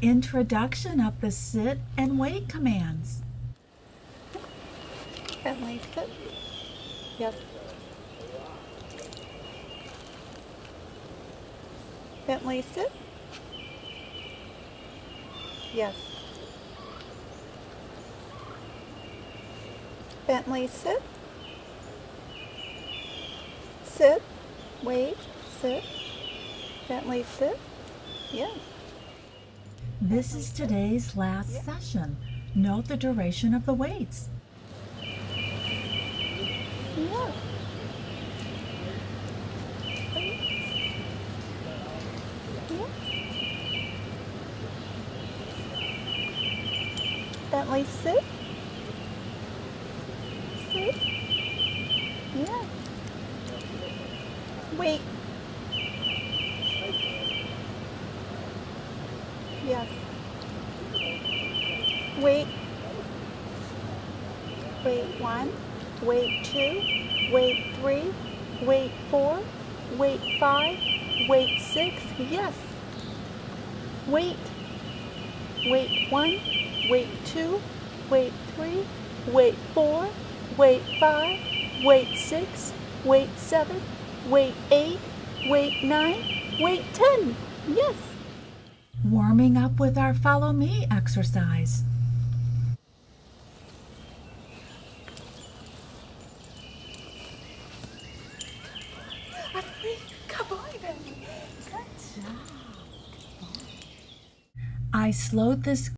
introduction of the sit and wait commands. Bentley, sit. Yes. Bentley, sit. Yes. Bentley, sit. Sit. Wait. Sit. Bentley, sit. Yes. This is today's last session. Note the duration of the waits. Yeah. Bentley, sit. Sit. Yeah. Wait. Yes. Wait. Wait 1. Wait 2. Wait 3. Wait 4. Wait 5. Wait 6. Yes. Wait. Wait 1. Wait 2. Wait 3. Wait 4. Wait 5. Wait 6. Wait 7. Wait 8. Wait 9. Wait 10. Yes. Warming up with our Follow Me exercise. Come on, Bentley. Good job. I slowed this